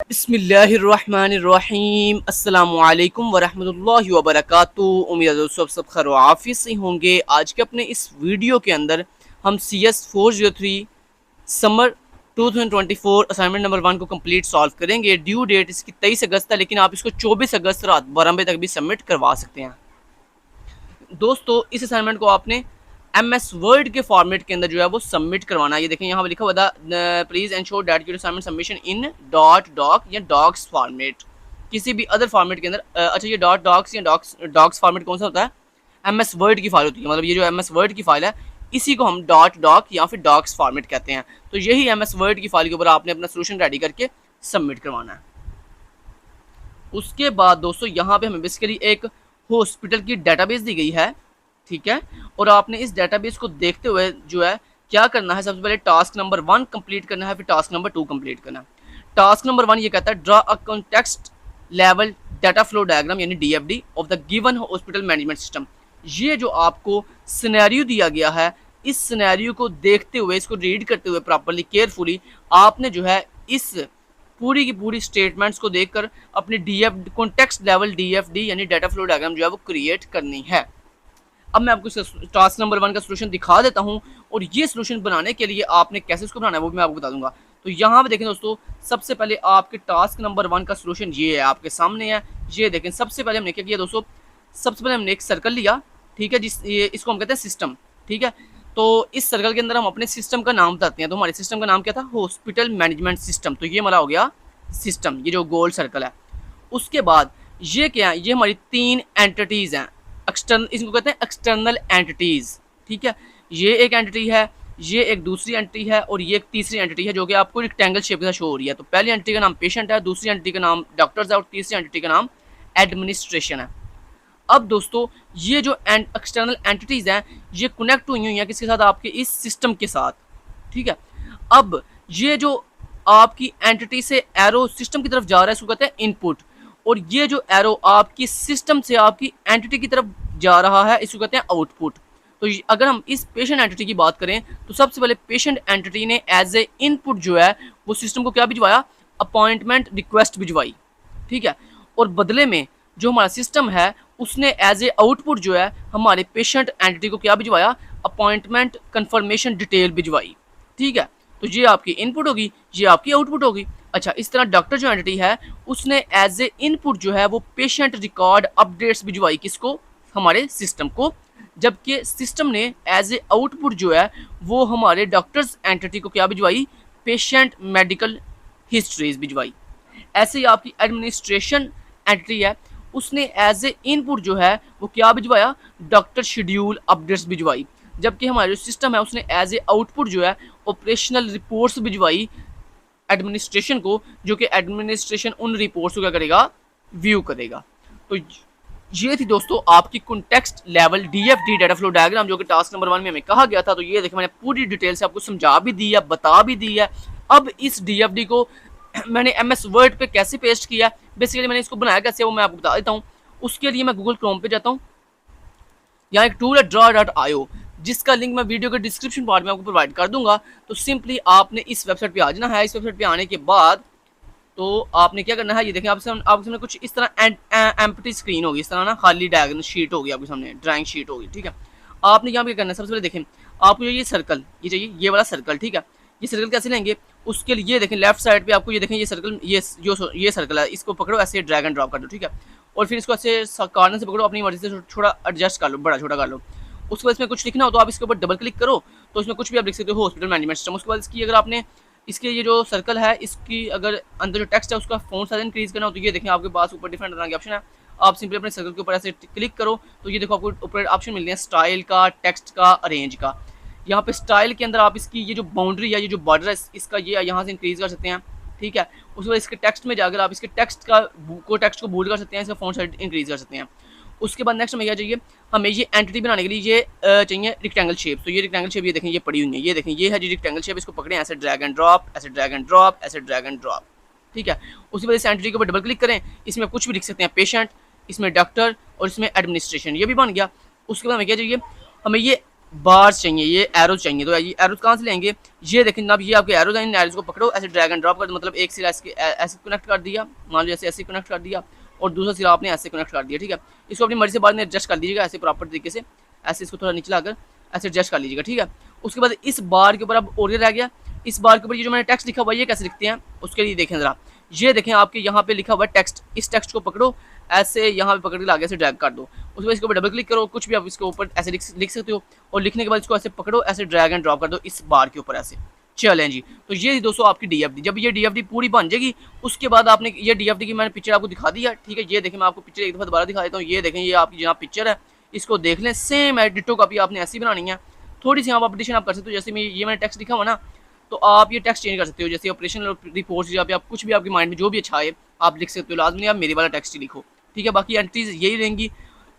बिस्मिल्लाहिर्रहमानिर्रहीम अस्सलामुअलैकुम वरहमतुल्लाहि वबरकातुहू। उम्मीद है दोस्तों आप सब खैर व आफियत से होंगे। आज के अपने इस वीडियो के अंदर हम CS 403 समर 2024 असाइनमेंट नंबर 1 को कंप्लीट सॉल्व करेंगे। ड्यू डेट इसकी 23 अगस्त है, लेकिन आप इसको 24 अगस्त रात 12 बजे तक भी सबमिट करवा सकते हैं। दोस्तों इस असाइनमेंट को आपने MS वर्ड के फॉर्मेट के अंदर जो है वो सबमिट करवाना है। ये देखें यहाँ पर लिखा हुआ था please ensure that your assignment submission in doc या डॉक्स फॉर्मेट, किसी भी अदर फॉर्मेट के अंदर। अच्छा, ये डॉक्स या डॉक्स फॉर्मेट कौन सा होता है? MS वर्ड की फाइल होती है, मतलब ये जो MS वर्ड की फाइल है इसी को हम डॉक या फिर डॉक्स फॉर्मेट कहते हैं। तो यही MS वर्ड की फाइल के ऊपर आपने अपना सोल्यूशन रेडी करके सबमिट करवाना है। उसके बाद दोस्तों यहाँ पे हमें बेसिकली एक हॉस्पिटल की डेटाबेस दी गई है, ठीक है, और आपने इस डेटाबेस को देखते हुए जो है क्या करना है, सबसे पहले टास्क नंबर 1 कंप्लीट करना है, फिर टास्क नंबर 2 कंप्लीट करना है। टास्क नंबर 1 ये कहता है draw a context level data flow diagram यानी DFD of the given hospital management system. ये जो आपको सिनेरियो दिया गया है, इस सिनेरियो को देखते हुए, इसको रीड करते हुए प्रॉपरली केयरफुली आपने जो है इस पूरी की पूरी स्टेटमेंट्स को देखकर अपनी DFD कॉन्टेक्स्ट लेवल DFD यानी डाटा फ्लो डायग्राम जो है वो क्रिएट करनी है। अब मैं आपको टास्क नंबर 1 का सोल्यूशन दिखा देता हूं, और ये सोल्यूशन बनाने के लिए आपने कैसे इसको बनाना है वो भी मैं आपको बता दूंगा। तो यहाँ पे देखें दोस्तों, सबसे पहले आपके टास्क नंबर 1 का सोल्यूशन ये है, आपके सामने है। ये देखें, सबसे पहले हमने क्या किया दोस्तों, सबसे पहले हमने एक सर्कल लिया, ठीक है, इसको हम कहते हैं सिस्टम, ठीक है। तो इस सर्कल के अंदर हम अपने सिस्टम का नाम बताते हैं। तो हमारे सिस्टम का नाम क्या था? Hospital management system. तो ये हमारा हो गया सिस्टम, ये जो गोल सर्कल है। उसके बाद ये क्या है? ये हमारी 3 एंटिटीज़ हैं, एक्सटर्नल, इसको कहते हैं एक्सटर्नल एंटिटीज़, ठीक है। ये एक एंटिटी है, ये एक दूसरी एंटिटी है, और ये एक तीसरी एंटिटी है जो कि आपको रेक्टेंगल शेप के साथ शो हो रही है। तो पहली एंटिटी का नाम पेशेंट है, दूसरी एंटिटी का नाम डॉक्टर्स है, और तीसरी एंटिटी का नाम एडमिनिस्ट्रेशन है। अब दोस्तों ये जो एक्सटर्नल एंटिटीज़ हैं ये कनेक्ट हुई हैं किसके साथ? आपके इस सिस्टम के साथ, ठीक है। अब ये जो आपकी एंटिटी से एरो सिस्टम की तरफ जा रहा है इसको कहते हैं इनपुट, और ये जो एरो आपकी सिस्टम से आपकी एंटिटी की तरफ जा रहा है इसको कहते हैं आउटपुट। तो अगर हम इस पेशेंट एंटिटी की बात करें तो सबसे पहले पेशेंट एंटिटी ने एज ए इनपुट जो है वो सिस्टम को क्या भिजवाया? अपॉइंटमेंट रिक्वेस्ट भिजवाई, ठीक है। और बदले में जो हमारा सिस्टम है उसने एज ए आउटपुट जो है हमारे पेशेंट एंटिटी को क्या भिजवाया? अपॉइंटमेंट कंफर्मेशन डिटेल भिजवाई, ठीक है। तो ये आपकी इनपुट होगी, ये आपकी आउटपुट होगी। अच्छा, इस तरह डॉक्टर जो एंटिटी है उसने एज ए इनपुट जो है वो पेशेंट रिकॉर्ड अपडेट्स भिजवाई, किसको? हमारे सिस्टम को। जबकि सिस्टम ने एज ए आउटपुट जो है वो हमारे डॉक्टर्स एंटिटी को क्या भिजवाई? पेशेंट मेडिकल हिस्ट्रीज भिजवाई। ऐसे ही आपकी एडमिनिस्ट्रेशन एंटिटी है, उसने एज ए इनपुट जो है वो क्या भिजवाया? डॉक्टर शेड्यूल अपडेट्स भिजवाई। जबकि हमारा जो सिस्टम है उसने एज ए आउटपुट जो है ऑपरेशनल रिपोर्ट्स भिजवाई एडमिनिस्ट्रेशन को, जो कि एडमिनिस्ट्रेशन उन रिपोर्ट्स को क्या करेगा? व्यू करेगा। तो ये थी दोस्तों आपकी context level DFD data flow diagram, जो कि टास्क नंबर 1 में हमें कहा गया था। तो ये देखिए मैंने पूरी डिटेल से आपको समझा भी दी है, बता भी दी है। अब इस DFD को मैंने MS वर्ड पे कैसे पेस्ट किया, बेसिकली मैंने इसको बनाया कैसे वो मैं आपको बता देता हूँ। उसके लिए मैं गूगल क्रोम पे जाता हूँ, यहाँ एक टूल है draw.io, जिसका लिंक मैं वीडियो के डिस्क्रिप्शन पार्ट में आपको प्रोवाइड कर दूंगा। तो सिंपली आपने इस वेबसाइट पे आ जाना है। इस वेबसाइट पे आने के बाद तो आपने क्या करना है, ये देखें आपके सामने कुछ इस तरह एम्प्टी स्क्रीन होगी, इस तरह ना खाली डायग्राम शीट होगी आपके सामने, ड्राइंग शीट होगी, ठीक है। आपने यहाँ पे क्या करना है, सबसे पहले देखें आपको ये सर्कल ये चाहिए, ये वाला सर्कल, ठीक है। ये सर्कल कैसे लेंगे? उसके लिए देखें लेफ्ट साइड पे आपको ये देखें ये सर्कल, ये सर्कल है, इसको पकड़ो, ऐसे ड्रैग एंड ड्रॉप कर दो, ठीक है। और फिर इसको ऐसे कॉर्नर से पकड़ो, अपनी मर्जी से थोड़ा एडजस्ट कर लो, बड़ा छोटा कर लो। उसके बाद इसमें कुछ लिखना हो तो आप इसके ऊपर डबल क्लिक करो, तो इसमें कुछ भी आप लिख सकते हो, हॉस्पिटल मैनेजमेंट सिस्टम। उसके बाद इसकी अगर आपने इसके ये जो सर्कल है इसकी अगर अंदर जो टेक्स्ट है उसका फॉन्ट साइज इंक्रीज करना हो तो ये देखें आपके पास ऊपर डिफरेंट तरह के ऑप्शन है। आप सिंपली अपने सर्कल के ऊपर ऐसे क्लिक करो तो ये देखो आपको ऊपर ऑप्शन मिलते हैं स्टाइल का, टेक्स्ट का, अरेंज का। यहाँ पे स्टाइल के अंदर आप इसकी ये जो बाउंड्री है, ये जो बॉर्डर है इसका, ये यहाँ से इंक्रीज कर सकते हैं, ठीक है। उसके बाद इसके टेक्स्ट में जाकर आप इसके टेक्स्ट को बोल्ड कर सकते हैं, इसका फॉन्ट साइज इंक्रीज कर सकते हैं। उसके बाद नेक्स्ट हमें क्या चाहिए? हमें ये एंटिटी बनाने के लिए ये चाहिए रेक्टेंगल शेप। तो ये रेक्टेंगल शेप ये देखें ये पड़ी हुई है, ये देखें ये है जी रेक्टेंगल शेप। इसको पकड़ें, ऐसे ड्रैग एंड ड्रॉप, ऐसे ड्रैग एंड ड्रॉप, ऐसे ड्रैग एंड ड्रॉप, ठीक है। उसके बाद इस एंटिटी के ऊपर डबल क्लिक करें, इसमें कुछ भी लिख सकते हैं, पेशेंट, इसमें डॉक्टर और इसमें एडमिनिस्ट्रेशन, ये भी बन गया। उसके बाद हमें क्या चाहिए? हमें ये बार्स चाहिए, ये एरोज चाहिए। तो ये एरोज कहाँ से लेंगे, ये देखें जनाब, ये आपके एरोज हैं, इन एरोज को पकड़ो, ऐसे ड्रैग एंड ड्रॉप कर दो, मतलब एक सिरा ऐसे कनेक्ट कर दिया, मान लो ऐसे कनेक्ट कर दिया, और दूसरा सिरा आपने ऐसे कनेक्ट कर दिया, ठीक है। इसको अपनी मर्जी से बाद में एडजस्ट कर दीजिएगा, ऐसे प्रॉपर तरीके से, ऐसे इसको थोड़ा नीचे लाकर ऐसे एडजस्ट कर लीजिएगा, ठीक है। उसके बाद इस बार के ऊपर अब और रह गया, इस बार के ऊपर ये जो मैंने टेक्स्ट लिखा हुआ है ये कैसे लिखते हैं, उसके लिए देखें जरा, ये देखें आपके यहाँ पे लिखा हुआ है टेक्स्ट, इस टेक्स्ट को पकड़ो, ऐसे यहाँ पे पकड़ के आगे से ड्रैग कर दो, उसके बाद इसके ऊपर डबल क्लिक करो, कुछ भी आप इसके ऊपर ऐसे लिख सकते हो, और लिखने के बाद इसको ऐसे पकड़ो, ऐसे ड्रैग एंड ड्रॉप कर दो इस बार के ऊपर ऐसे। चलें जी, तो ये दोस्तों आपकी डीएफडी, जब ये डीएफडी पूरी बन जाएगी उसके बाद आपने ये डीएफडी की मैंने पिक्चर आपको दिखा दिया, ठीक है। ये देखें, मैं आपको पिक्चर एक दफ़ा दोबारा दिखा देता हूँ, ये देखें, ये आपकी जनाब पिक्चर है, इसको देख लें, सेम है डिटो कॉपी आपने ऐसी बनानी है, थोड़ी सी आप अपडेशन आप कर सकते हो, जैसे मैं ये मैंने टेक्स्ट लिखा हुआ ना, तो आप ये टेक्स्ट चेंज कर सकते हो, जैसे ऑपरेशनल रिपोर्ट्स या आप कुछ भी आपके माइंड में जो भी अच्छा है आप लिख सकते हो, लाजमी आप मेरे वाला टेक्स्ट ही लिखो, ठीक है। बाकी एंट्रीज यही रहेंगी,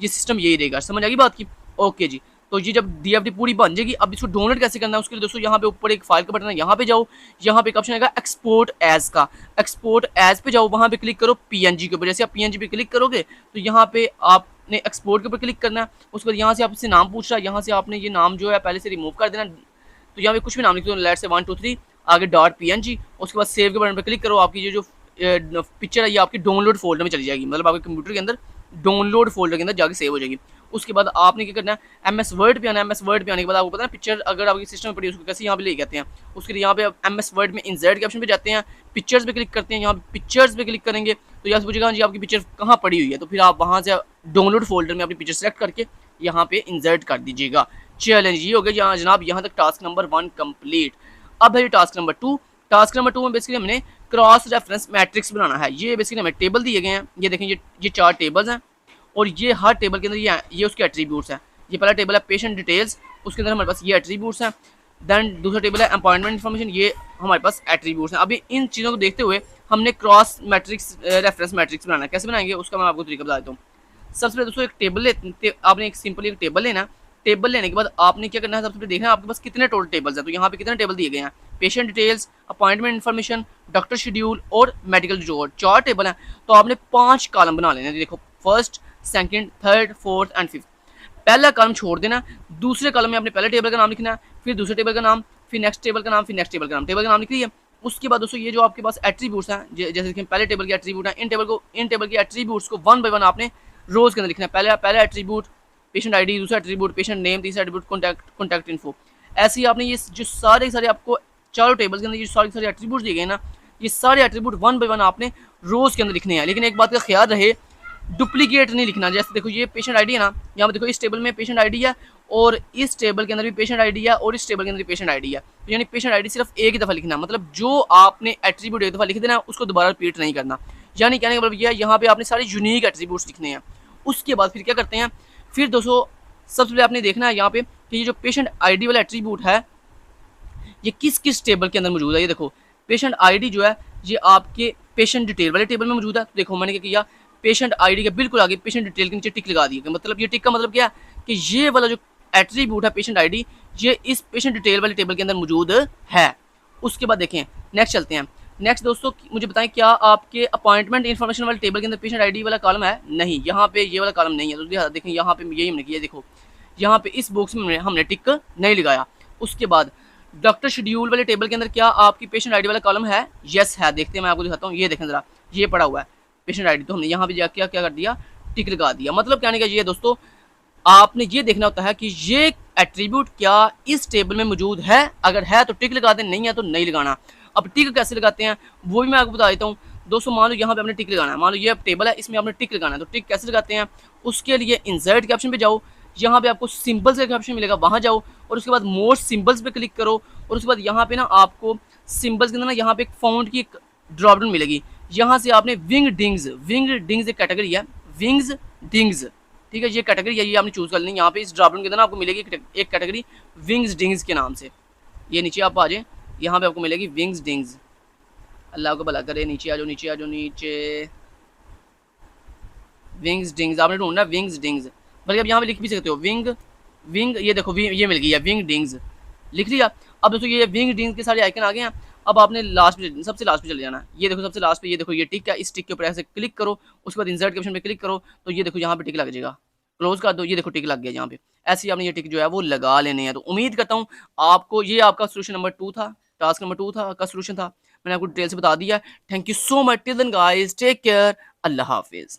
ये सिस्टम यही रहेगा, समझ आ गई बात की, ओके जी। तो ये जब डीएफडी पूरी बन जाएगी, अब इसको डाउनलोड कैसे करना है उसके लिए दोस्तों यहाँ पे ऊपर एक फाइल का बटन है, यहाँ पे जाओ, यहाँ पे एक ऑप्शन आएगा एक्सपोर्ट एज का, एक्सपोर्ट एज पे जाओ, वहाँ पे क्लिक करो पीएनजी के ऊपर, जैसे आप पीएनजी पे क्लिक करोगे तो यहाँ पे आपने एक्सपोर्ट के ऊपर क्लिक करना है, उसके बाद यहाँ से आपसे नाम पूछ रहा है, यहाँ से आपने ये नाम जो है पहले से रिमूव कर देना, तो यहाँ पे कुछ भी नाम लिख दो, लेट से 1 2 3 आगे .png, उसके बाद सेव के बटन पर क्लिक करो, आपकी ये जो पिक्चर है ये आपकी डाउनलोड फोल्डर में चली जाएगी, मतलब आपके कंप्यूटर के अंदर डाउनलोड फोल्डर के अंदर जाके सेव हो जाएगी। उसके बाद आपने क्या करना है, एमएस वर्ड पे आना है, एमएस वर्ड पे आने के बाद आपको पता है पिक्चर अगर आपके सिस्टम में पड़ी है उसको कैसे यहाँ पे ले कहते हैं, उसके लिए यहाँ पे एमएस वर्ड में इंसर्ट के ऑप्शन पे जाते हैं, पिक्चर्स पे क्लिक करते हैं, यहाँ पे पिक्चर्स पे क्लिक करेंगे तो यहाँ से पूछेगा जी आपकी पिक्चर कहाँ पड़ी हुई है, तो फिर आप वहाँ से डाउनलोड फोल्डर में अपनी पिक्चर सेलेक्ट करके यहाँ पे इंसर्ट कर दीजिएगा। चैलेंज ये हो गया जनाब, यहाँ तक टास्क नंबर 1 कंप्लीट। अब है टास्क नंबर 2, टास्क नंबर 2 में बेसिकली हमने क्रॉस रेफरेंस मैट्रिक्स बनाना है। ये बेसिकली हमें टेबल दिए गए हैं, ये देखें, ये 4 टेबल्स हैं और ये हर टेबल के अंदर ये उसके एट्रीब्यूट्स हैं। ये पहला टेबल है पेशेंट डिटेल्स, उसके अंदर हमारे पास ये एट्रीब्यूट्स हैं। देन दूसरा टेबल है अपॉइंटमेंट इन्फॉर्मेशन, ये हमारे पास एट्रीब्यूट्स हैं। अभी इन चीज़ों को देखते हुए हमने क्रॉस मैट्रिक्स रेफरेंस मैट्रिक्स बनाना है, कैसे बनाएंगे उसका मैं आपको तरीका बता देता हूँ। सबसे पहले दोस्तों एक टेबल आपने एक सिंपल एक टेबल लेना, टेबल लेने के बाद आपने क्या करना है, सबसे पहले देखना है आपके पास कितने टोटल टेबल्स हैं। तो यहाँ पे कितने टेबल दिए गए हैं, patient details, appointment information, doctor schedule और मेडिकल रिपोर्ट, 4 टेबल हैं। तो आपने 5 कॉलम बना लेने हैं, देखो first, second, third, fourth and fifth. पहला कॉलम छोड़ देना, दूसरे कॉलम में आपने पहले टेबल का नाम लिखना है, फिर दूसरे टेबल का नाम, फिर नेक्स्ट टेबल का नाम, फिर नेक्स्ट टेबल का नाम, टेबल का नाम लिख लिया। उसके बाद दोस्तों ये जो आपके पास एट्रीब्यूट्स हैं, जैसे कि पहले टेबल के एट्रीब्यूट हैं, इन टेबल के एट्रीब्यूट्स को 1 बाय 1 आपने रोज के अंदर लिखना है। पहला एट्रीब्यूट पेशेंट आईडी, दूसरा एट्रीब्यूट पेशेंट नेम, तीसरा एट्रीब्यूट कॉन्टैक्ट इन्फो। ऐसे ही आपने ये जो सारे आपको चारों टेबल्स के अंदर ये सारे एट्रीब्यूट दिए गए ना, ये सारे एट्रीब्यूट 1 बाय 1 आपने रोज के अंदर लिखने हैं। लेकिन एक बात का ख्याल रहे, डुप्लीकेट नहीं लिखना। जैसे देखो ये पेशेंट आईडी है ना, यहाँ पे देखो इस टेबल में पेशेंट आईडी है और इस टेबल के अंदर भी पेशेंट आईडी है और इस टेबल के अंदर भी पेशेंट आईडी है। तो यानी पेशेंट आईडी सिर्फ एक ही दफ़ा लिखना, मतलब जो आपने एट्रीब्यूट एक दफ़ा लिख देना उसको दोबारा रिपीट नहीं करना। यानी कहने का मतलब यह यहाँ पे आपने सारे यूनिक एट्रीब्यूट्स लिखने हैं। उसके बाद फिर क्या करते हैं, फिर दोस्तों सबसे पहले आपने देखना है यहाँ पे कि ये जो पेशेंट आईडी वाला एट्रीब्यूट है ये किस किस टेबल के अंदर मौजूद है। ये देखो पेशेंट आईडी जो है ये आपके पेशेंट डिटेल वाले टेबल में मौजूद है। तो देखो मैंने क्या किया, पेशेंट आईडी के बिल्कुल आगे पेशेंट डिटेल के नीचे टिक लगा दी। मतलब ये टिक का मतलब क्या है कि ये वाला जो एट्रीब्यूट है पेशेंट आईडी ये इस पेशेंट डिटेल वाले टेबल के अंदर मौजूद है। उसके बाद देखें नेक्स्ट चलते हैं। नेक्स्ट दोस्तों मुझे बताएं क्या आपके अपॉइंटमेंट इन्फॉर्मेशन वाले टेबल के अंदर पेशेंट आईडी वाला कॉलम है? नहीं, यहाँ पे ये वाला कॉलम नहीं है। तो देखें यहाँ पे यही हमने किया, देखो यहाँ पे इस बॉक्स में हमने टिक नहीं लगाया। उसके बाद डॉक्टर शेड्यूल वाले टेबल के अंदर क्या आपकी पेशेंट आईडी वाला कॉलम है? यस है। देखते हैं, मैं आपको दिखाता हूँ। ये देखें जरा, ये पड़ा हुआ है पेशेंट आईडी। तो हमने यहाँ पे जाके क्या कर दिया, टिक लगा दिया। मतलब कहने का ये दोस्तों आपने ये देखना होता है कि ये एट्रीब्यूट क्या इस टेबल में मौजूद है। अगर है तो टिक लगा दें, नहीं है तो नहीं लगाना। अब टिक कैसे लगाते हैं वो भी मैं आपको बता देता हूँ दोस्तों। मान लो यहाँ पे आपने टिक लगाना है, मान लो ये टेबल है इसमें आपने टिक लगाना है। तो टिक कैसे लगाते हैं, उसके लिए इंसर्ट के ऑप्शन पे जाओ, यहाँ पे आपको सिंबल्स का ऑप्शन मिलेगा, वहाँ जाओ और उसके बाद मोर सिंबल्स पे क्लिक करो और उसके बाद यहाँ पे ना आपको सिंबल्स के अंदर ना यहाँ पे एक फाउंड की एक ड्रॉप डाउन मिलेगी। यहाँ से आपने विंग डिंग्स एक कैटेगरी है, विंग्स डिंग्स, ठीक है, ये कैटेगरी है, ये आपने चूज कर लेनी। यहाँ पे इस ड्रॉप डाउन के अंदर आपको मिलेगी एक कैटेगरी विंग्स डिंग्स के नाम से। ये नीचे आप आ जाए, यहाँ पे आपको मिलेगी विंग्स डिंग्स। अल्लाह को भला करे, नीचे आ जाओ, नीचे आ जाओ, नीचे विंग्स डिंग्स आपने ढूंढना है, विंग्स डिंग्स। बल्कि आप यहाँ पे लिख भी सकते हो विंग, ये देखो ये मिल गई है विंग डिंग्स, लिख लिया। अब दोस्तों ये विंग डिंग्स के सारे आइकन आ गए हैं। अब आपने लास्ट पे, सबसे लास्ट पे चले जाना। ये देखो सबसे लास्ट पे, ये देखो ये टिक है, इस टिक के ऊपर ऐसे क्लिक करो, उसके बाद इंसर्ट के ऑप्शन पे क्लिक करो तो ये देखो यहाँ पे टिक लग जाएगा। क्लोज कर दो, ये देखो टिक लग गया यहाँ पे। ऐसे ही आपने ये टिक जो है वो लगा लेने हैं। तो उम्मीद करता हूँ आपको ये आपका सोल्यूशन नंबर 2 था, टास्क नंबर 2 था का सोल्यूशन था। मैंने आपको डिटेल से बता दिया। Thank you so much, till then guys take care, अल्लाह हाफिज़।